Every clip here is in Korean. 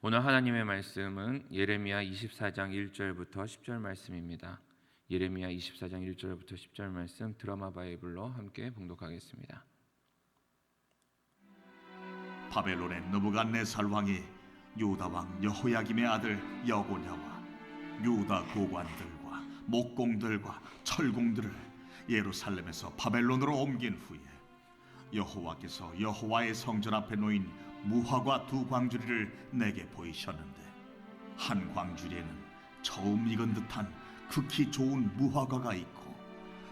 오늘 하나님의 말씀은 예레미야 24장 1절부터 10절 말씀입니다. 예레미야 24장 1절부터 10절 말씀 드라마 바이블로 함께 봉독하겠습니다. 바벨론의 느부갓네살 왕이 유다 왕 여호야김의 아들 여고냐와 유다 고관들과 목공들과 철공들을 예루살렘에서 바벨론으로 옮긴 후에 여호와께서 여호와의 성전 앞에 놓인 무화과 두 광주리를 내게 보이셨는데, 한 광주리에는 처음 익은 듯한 극히 좋은 무화과가 있고,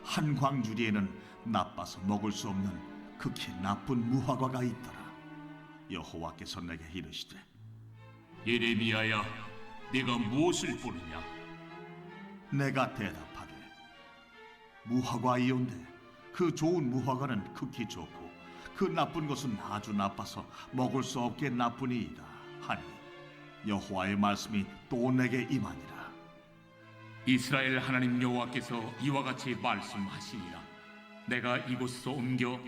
한 광주리에는 나빠서 먹을 수 없는 극히 나쁜 무화과가 있더라. 여호와께서 내게 이르시되, 예레미야야, 네가 무엇을 보느냐? 내가 대답하되, 무화과이온데 그 좋은 무화과는 극히 좋고 그 나쁜 것은 아주 나빠서 먹을 수 없게 나쁘니이다 하니, 여호와의 말씀이 또 내게 임하니라. 이스라엘 하나님 여호와께서 이와 같이 말씀하시니라. 내가 이곳에서 옮겨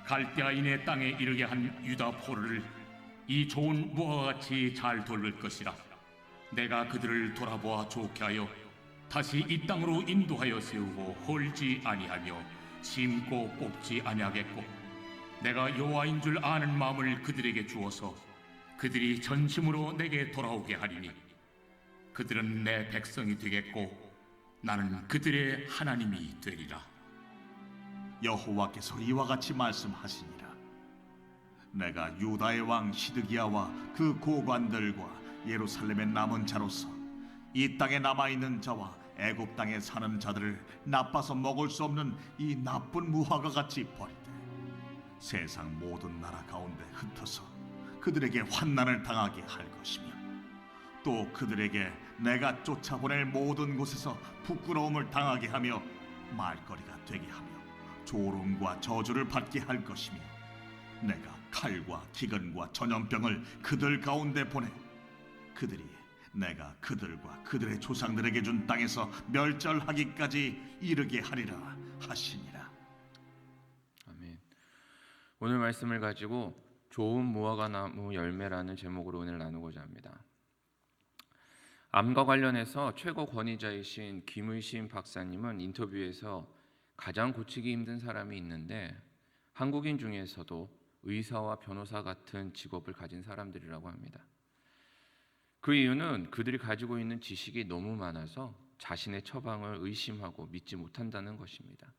갈대아인의 땅에 이르게 한 유다 포로를 이 좋은 무화과같이 잘 돌볼 것이라. 내가 그들을 돌아보아 좋게 하여 다시 이 땅으로 인도하여 세우고 헐지 아니하며 심고 뽑지 아니하겠고, 내가 여호와인 줄 아는 마음을 그들에게 주어서 그들이 전심으로 내게 돌아오게 하리니, 그들은 내 백성이 되겠고 나는 그들의 하나님이 되리라. 여호와께서 이와 같이 말씀하시니라. 내가 유다의 왕 시드기야와 그 고관들과 예루살렘의 남은 자로서 이 땅에 남아있는 자와 애굽 땅에 사는 자들을 나빠서 먹을 수 없는 이 나쁜 무화과 같이 버리되, 세상 모든 나라 가운데 흩어서 그들에게 환난을 당하게 할 것이며, 또 그들에게 내가 쫓아보낼 모든 곳에서 부끄러움을 당하게 하며 말거리가 되게 하며 조롱과 저주를 받게 할 것이며, 내가 칼과 기근과 전염병을 그들 가운데 보내 그들이 내가 그들과 그들의 조상들에게 준 땅에서 멸절하기까지 이르게 하리라 하시니라. 아멘. 오늘 말씀을 가지고 좋은 무화과 나무 열매라는 제목으로 오늘 나누고자 합니다. 암과 관련해서 최고 권위자이신 김의신 박사님은 인터뷰에서 가장 고치기 힘든 사람이 있는데 한국인 중에서도 의사와 변호사 같은 직업을 가진 사람들이라고 합니다. 그 이유는 그들이 가지고 있는 지식이 너무 많아서 자신의 처방을 의심하고 믿지 못한다는 것입니다.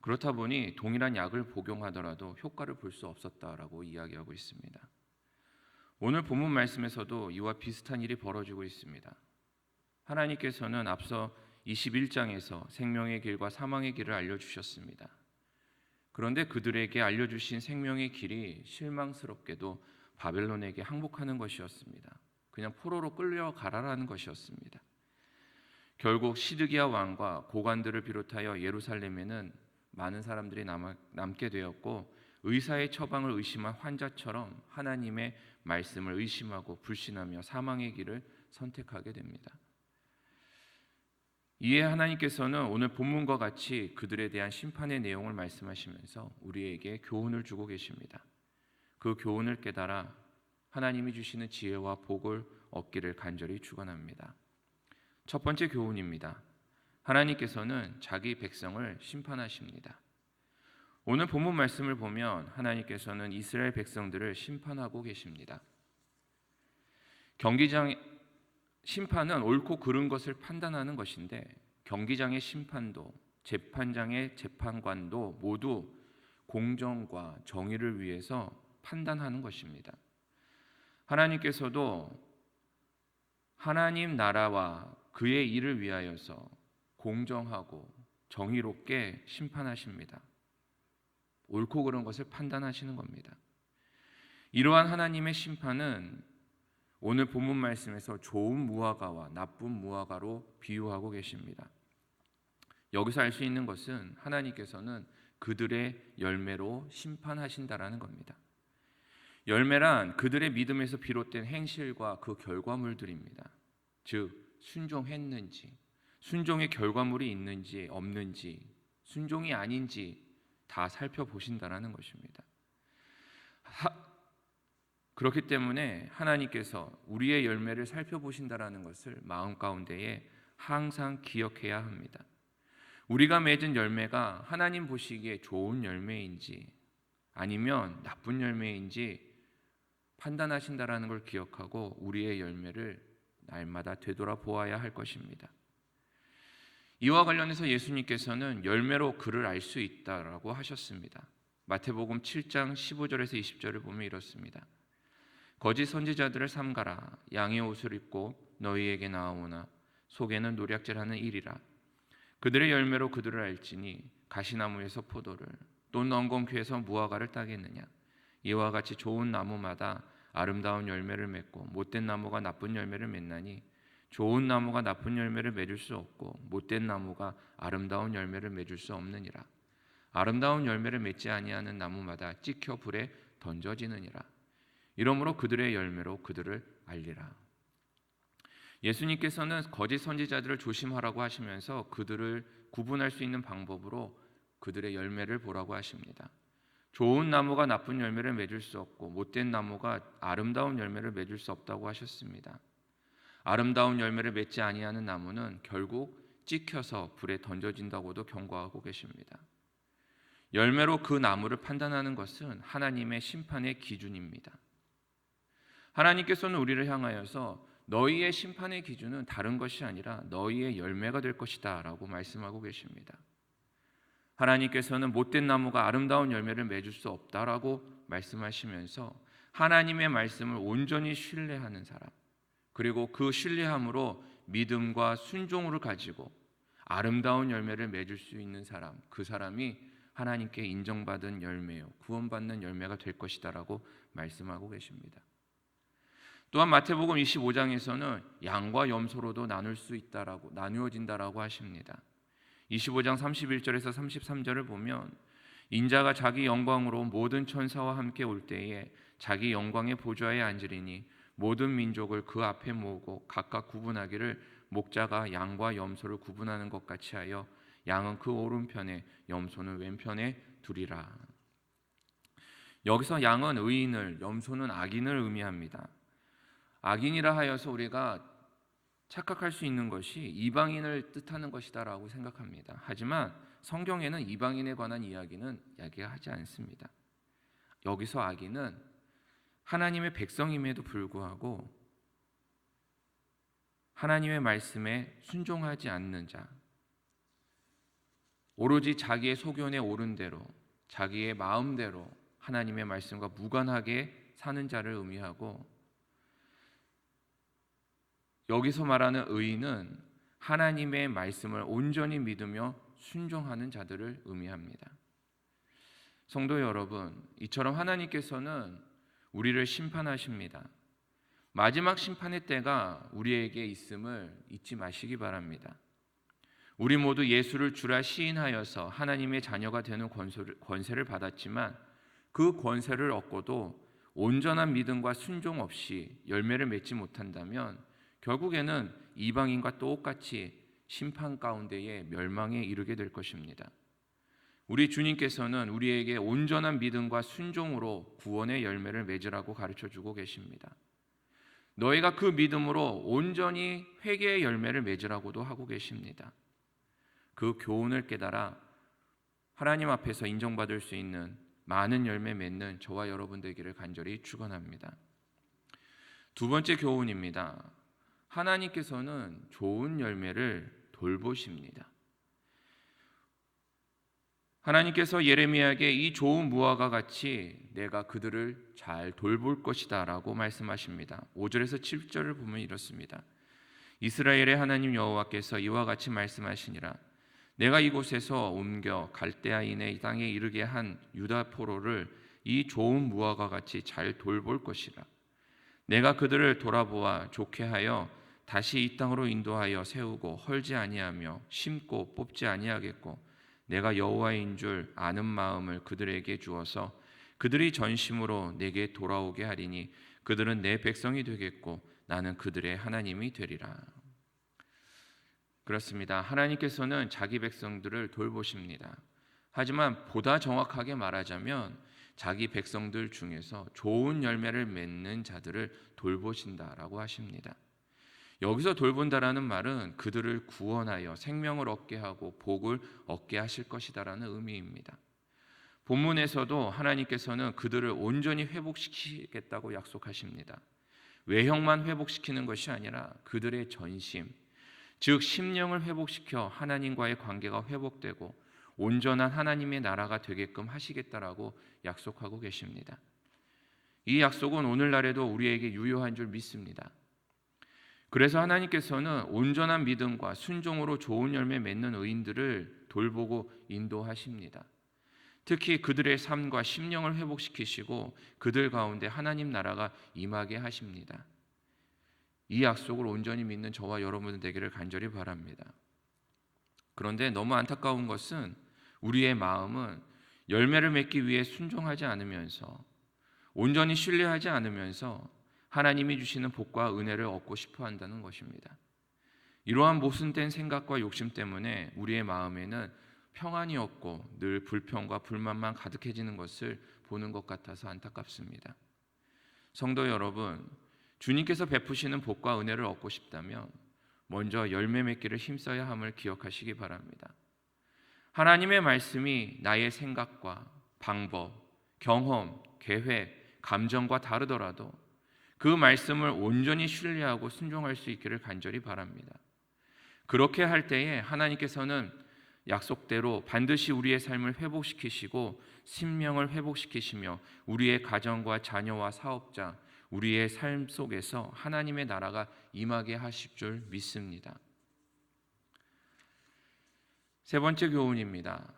그렇다 보니 동일한 약을 복용하더라도 효과를 볼 수 없었다라고 이야기하고 있습니다. 오늘 본문 말씀에서도 이와 비슷한 일이 벌어지고 있습니다. 하나님께서는 앞서 21장에서 생명의 길과 사망의 길을 알려주셨습니다. 그런데 그들에게 알려주신 생명의 길이 실망스럽게도 바벨론에게 항복하는 것이었습니다. 그냥 포로로 끌려가라라는 것이었습니다. 결국 시드기야 왕과 고관들을 비롯하여 예루살렘에는 많은 사람들이 남게 되었고, 의사의 처방을 의심한 환자처럼 하나님의 말씀을 의심하고 불신하며 사망의 길을 선택하게 됩니다. 이에 하나님께서는 오늘 본문과 같이 그들에 대한 심판의 내용을 말씀하시면서 우리에게 교훈을 주고 계십니다. 그 교훈을 깨달아 하나님이 주시는 지혜와 복을 얻기를 간절히 축원합니다. 첫 번째 교훈입니다. 하나님께서는 자기 백성을 심판하십니다. 오늘 본문 말씀을 보면 하나님께서는 이스라엘 백성들을 심판하고 계십니다. 심판은 옳고 그른 것을 판단하는 것인데, 경기장의 심판도 재판장의 재판관도 모두 공정과 정의를 위해서 판단하는 것입니다. 하나님께서도 하나님 나라와 그의 일을 위하여서 공정하고 정의롭게 심판하십니다. 옳고 그른 것을 판단하시는 겁니다. 이러한 하나님의 심판은 오늘 본문 말씀에서 좋은 무화과와 나쁜 무화과로 비유하고 계십니다. 여기서 알 수 있는 것은 하나님께서는 그들의 열매로 심판하신다라는 겁니다. 열매란 그들의 믿음에서 비롯된 행실과 그 결과물들입니다. 즉 순종했는지, 순종의 결과물이 있는지 없는지, 순종이 아닌지 다 살펴보신다라는 것입니다. 그렇기 때문에 하나님께서 우리의 열매를 살펴보신다라는 것을 마음 가운데에 항상 기억해야 합니다. 우리가 맺은 열매가 하나님 보시기에 좋은 열매인지 아니면 나쁜 열매인지 판단하신다라는 걸 기억하고 우리의 열매를 날마다 되돌아보아야 할 것입니다. 이와 관련해서 예수님께서는 열매로 그를 알 수 있다라고 하셨습니다. 마태복음 7장 15절에서 20절을 보면 이렇습니다. 거짓 선지자들을 삼가라. 양의 옷을 입고 너희에게 나아오나 속에는 노략질하는 일이라. 그들의 열매로 그들을 알지니 가시나무에서 포도를 또 엉겅퀴에서 무화과를 따겠느냐. 이와 같이 좋은 나무마다 아름다운 열매를 맺고 못된 나무가 나쁜 열매를 맺나니 좋은 나무가 나쁜 열매를 맺을 수 없고 못된 나무가 아름다운 열매를 맺을 수 없느니라. 아름다운 열매를 맺지 아니하는 나무마다 찍혀 불에 던져지느니라. 이러므로 그들의 열매로 그들을 알리라. 예수님께서는 거짓 선지자들을 조심하라고 하시면서 그들을 구분할 수 있는 방법으로 그들의 열매를 보라고 하십니다. 좋은 나무가 나쁜 열매를 맺을 수 없고 못된 나무가 아름다운 열매를 맺을 수 없다고 하셨습니다. 아름다운 열매를 맺지 아니하는 나무는 결국 찍혀서 불에 던져진다고도 경고하고 계십니다. 열매로 그 나무를 판단하는 것은 하나님의 심판의 기준입니다. 하나님께서는 우리를 향하여서 너희의 심판의 기준은 다른 것이 아니라 너희의 열매가 될 것이다 라고 말씀하고 계십니다. 하나님께서는 못된 나무가 아름다운 열매를 맺을 수 없다라고 말씀하시면서 하나님의 말씀을 온전히 신뢰하는 사람, 그리고 그 신뢰함으로 믿음과 순종을 가지고 아름다운 열매를 맺을 수 있는 사람, 그 사람이 하나님께 인정받은 열매요, 구원받는 열매가 될 것이다라고 말씀하고 계십니다. 또한 마태복음 25장에서는 양과 염소로도 나누어진다라고 하십니다. 25장 31절에서 33절을 보면 인자가 자기 영광으로 모든 천사와 함께 올 때에 자기 영광의 보좌에 앉으리니 모든 민족을 그 앞에 모으고 각각 구분하기를 목자가 양과 염소를 구분하는 것 같이 하여 양은 그 오른편에 염소는 왼편에 두리라. 여기서 양은 의인을, 염소는 악인을 의미합니다. 악인이라 하여서 우리가 착각할 수 있는 것이 이방인을 뜻하는 것이다라고 생각합니다. 하지만 성경에는 이방인에 관한 이야기는 이야기하지 않습니다. 여기서 악인은 하나님의 백성임에도 불구하고 하나님의 말씀에 순종하지 않는 자, 오로지 자기의 소견에 오른 대로, 자기의 마음대로 하나님의 말씀과 무관하게 사는 자를 의미하고, 여기서 말하는 의인은 하나님의 말씀을 온전히 믿으며 순종하는 자들을 의미합니다. 성도 여러분, 이처럼 하나님께서는 우리를 심판하십니다. 마지막 심판의 때가 우리에게 있음을 잊지 마시기 바랍니다. 우리 모두 예수를 주라 시인하여서 하나님의 자녀가 되는 권세를 받았지만 그 권세를 얻고도 온전한 믿음과 순종 없이 열매를 맺지 못한다면 결국에는 이방인과 똑같이 심판 가운데에 멸망에 이르게 될 것입니다. 우리 주님께서는 우리에게 온전한 믿음과 순종으로 구원의 열매를 맺으라고 가르쳐주고 계십니다. 너희가 그 믿음으로 온전히 회개의 열매를 맺으라고도 하고 계십니다. 그 교훈을 깨달아 하나님 앞에서 인정받을 수 있는 많은 열매 맺는 저와 여러분 되기를 간절히 축원합니다. 두 번째 교훈입니다. 하나님께서는 좋은 열매를 돌보십니다. 하나님께서 예레미야에게 이 좋은 무화과 같이 내가 그들을 잘 돌볼 것이다 라고 말씀하십니다. 5절에서 7절을 보면 이렇습니다. 이스라엘의 하나님 여호와께서 이와 같이 말씀하시니라. 내가 이곳에서 옮겨 갈대아인의 땅에 이르게 한 유다 포로를 이 좋은 무화과 같이 잘 돌볼 것이라. 내가 그들을 돌아보아 좋게 하여 다시 이 땅으로 인도하여 세우고 헐지 아니하며 심고 뽑지 아니하겠고 내가 여호와인 줄 아는 마음을 그들에게 주어서 그들이 전심으로 내게 돌아오게 하리니 그들은 내 백성이 되겠고 나는 그들의 하나님이 되리라. 그렇습니다. 하나님께서는 자기 백성들을 돌보십니다. 하지만 보다 정확하게 말하자면 자기 백성들 중에서 좋은 열매를 맺는 자들을 돌보신다라고 하십니다. 여기서 돌본다라는 말은 그들을 구원하여 생명을 얻게 하고 복을 얻게 하실 것이다라는 의미입니다. 본문에서도 하나님께서는 그들을 온전히 회복시키겠다고 약속하십니다. 외형만 회복시키는 것이 아니라 그들의 전심, 즉 심령을 회복시켜 하나님과의 관계가 회복되고 온전한 하나님의 나라가 되게끔 하시겠다라고 약속하고 계십니다. 이 약속은 오늘날에도 우리에게 유효한 줄 믿습니다. 그래서 하나님께서는 온전한 믿음과 순종으로 좋은 열매 맺는 의인들을 돌보고 인도하십니다. 특히 그들의 삶과 심령을 회복시키시고 그들 가운데 하나님 나라가 임하게 하십니다. 이 약속을 온전히 믿는 저와 여러분 되기를 간절히 바랍니다. 그런데 너무 안타까운 것은 우리의 마음은 열매를 맺기 위해 순종하지 않으면서 온전히 신뢰하지 않으면서 하나님이 주시는 복과 은혜를 얻고 싶어 한다는 것입니다. 이러한 모순된 생각과 욕심 때문에 우리의 마음에는 평안이 없고 늘 불평과 불만만 가득해지는 것을 보는 것 같아서 안타깝습니다. 성도 여러분, 주님께서 베푸시는 복과 은혜를 얻고 싶다면 먼저 열매 맺기를 힘써야 함을 기억하시기 바랍니다. 하나님의 말씀이 나의 생각과 방법, 경험, 계획, 감정과 다르더라도 그 말씀을 온전히 신뢰하고 순종할 수 있기를 간절히 바랍니다. 그렇게 할 때에 하나님께서는 약속대로 반드시 우리의 삶을 회복시키시고 심령을 회복시키시며 우리의 가정과 자녀와 사업자, 우리의 삶 속에서 하나님의 나라가 임하게 하실 줄 믿습니다. 세 번째 교훈입니다.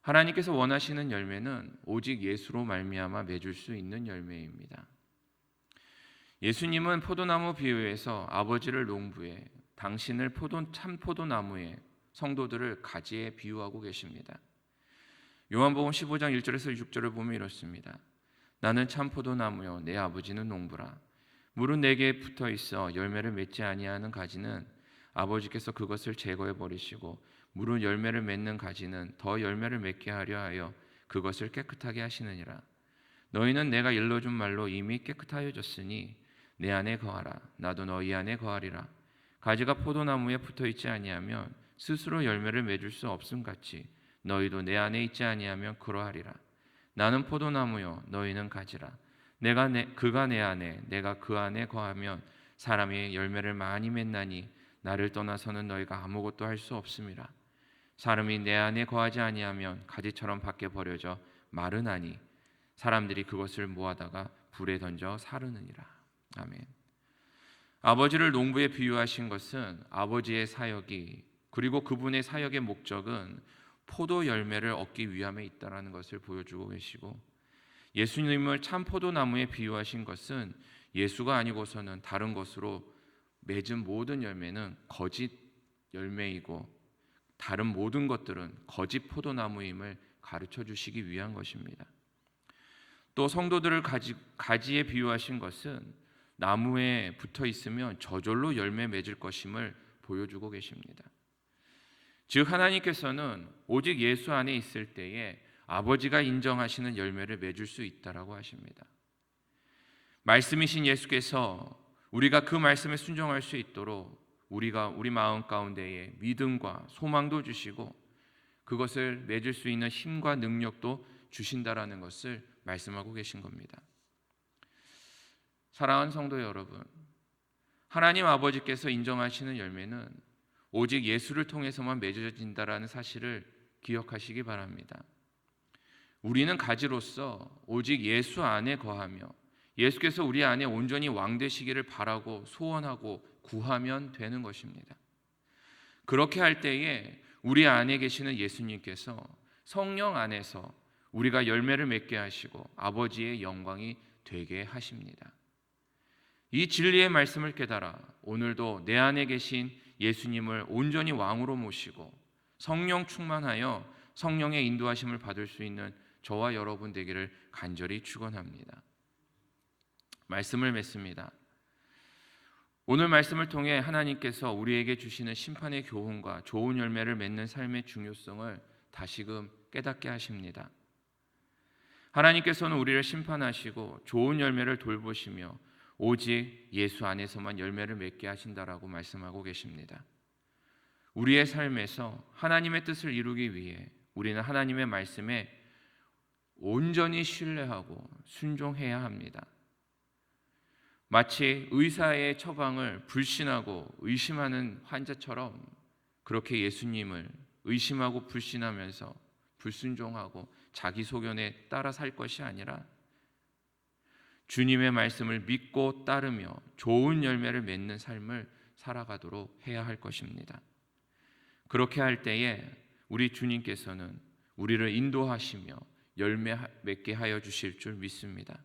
하나님께서 원하시는 열매는 오직 예수로 말미암아 맺을 수 있는 열매입니다. 예수님은 포도나무 비유에서 아버지를 농부에, 당신을 참 포도나무에, 성도들을 가지에 비유하고 계십니다. 요한복음 15장 1절에서 6절을 보면 이렇습니다. 나는 참 포도나무요 내 아버지는 농부라. 물은 내게 붙어 있어 열매를 맺지 아니하는 가지는 아버지께서 그것을 제거해 버리시고 물은 열매를 맺는 가지는 더 열매를 맺게 하려 하여 그것을 깨끗하게 하시느니라. 너희는 내가 일러준 말로 이미 깨끗하여졌으니 내 안에 거하라. 나도 너희 안에 거하리라. 가지가 포도나무에 붙어 있지 아니하면 스스로 열매를 맺을 수 없음 같이 너희도 내 안에 있지 아니하면 그러하리라. 나는 포도나무요 너희는 가지라. 그가 내 안에 내가 그 안에 거하면 사람이 열매를 많이 맺나니 나를 떠나서는 너희가 아무것도 할 수 없음이라. 사람이 내 안에 거하지 아니하면 가지처럼 밖에 버려져 마르나니 사람들이 그것을 모아다가 불에 던져 사르느니라. 아멘. 아버지를 농부에 비유하신 것은 아버지의 사역이 그리고 그분의 사역의 목적은 포도 열매를 얻기 위함에 있다라는 것을 보여주고 계시고, 예수님을 참 포도나무에 비유하신 것은 예수가 아니고서는 다른 것으로 맺은 모든 열매는 거짓 열매이고 다른 모든 것들은 거짓 포도나무임을 가르쳐 주시기 위한 것입니다. 또 성도들을 가지에 비유하신 것은 나무에 붙어 있으면 저절로 열매 맺을 것임을 보여주고 계십니다. 즉 하나님께서는 오직 예수 안에 있을 때에 아버지가 인정하시는 열매를 맺을 수 있다라고 하십니다. 말씀이신 예수께서 우리가 그 말씀에 순종할 수 있도록 우리 마음 가운데에 믿음과 소망도 주시고 그것을 맺을 수 있는 힘과 능력도 주신다라는 것을 말씀하고 계신 겁니다. 사랑하는 성도 여러분, 하나님 아버지께서 인정하시는 열매는 오직 예수를 통해서만 맺어진다라는 사실을 기억하시기 바랍니다. 우리는 가지로서 오직 예수 안에 거하며 예수께서 우리 안에 온전히 왕되시기를 바라고 소원하고 구하면 되는 것입니다. 그렇게 할 때에 우리 안에 계시는 예수님께서 성령 안에서 우리가 열매를 맺게 하시고 아버지의 영광이 되게 하십니다. 이 진리의 말씀을 깨달아 오늘도 내 안에 계신 예수님을 온전히 왕으로 모시고 성령 충만하여 성령의 인도하심을 받을 수 있는 저와 여러분 되기를 간절히 축원합니다. 말씀을 맺습니다. 오늘 말씀을 통해 하나님께서 우리에게 주시는 심판의 교훈과 좋은 열매를 맺는 삶의 중요성을 다시금 깨닫게 하십니다. 하나님께서는 우리를 심판하시고 좋은 열매를 돌보시며 오직 예수 안에서만 열매를 맺게 하신다라고 말씀하고 계십니다. 우리의 삶에서 하나님의 뜻을 이루기 위해 우리는 하나님의 말씀에 온전히 신뢰하고 순종해야 합니다. 마치 의사의 처방을 불신하고 의심하는 환자처럼 그렇게 예수님을 의심하고 불신하면서 불순종하고 자기 소견에 따라 살 것이 아니라 주님의 말씀을 믿고 따르며 좋은 열매를 맺는 삶을 살아가도록 해야 할 것입니다. 그렇게 할 때에 우리 주님께서는 우리를 인도하시며 열매 맺게 하여 주실 줄 믿습니다.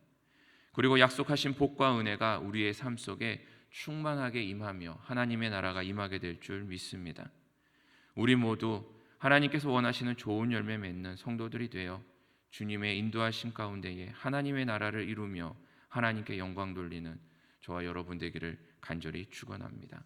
그리고 약속하신 복과 은혜가 우리의 삶 속에 충만하게 임하며 하나님의 나라가 임하게 될 줄 믿습니다. 우리 모두 하나님께서 원하시는 좋은 열매 맺는 성도들이 되어 주님의 인도하심 가운데에 하나님의 나라를 이루며 하나님께 영광 돌리는 저와 여러분 되기를 간절히 축원합니다.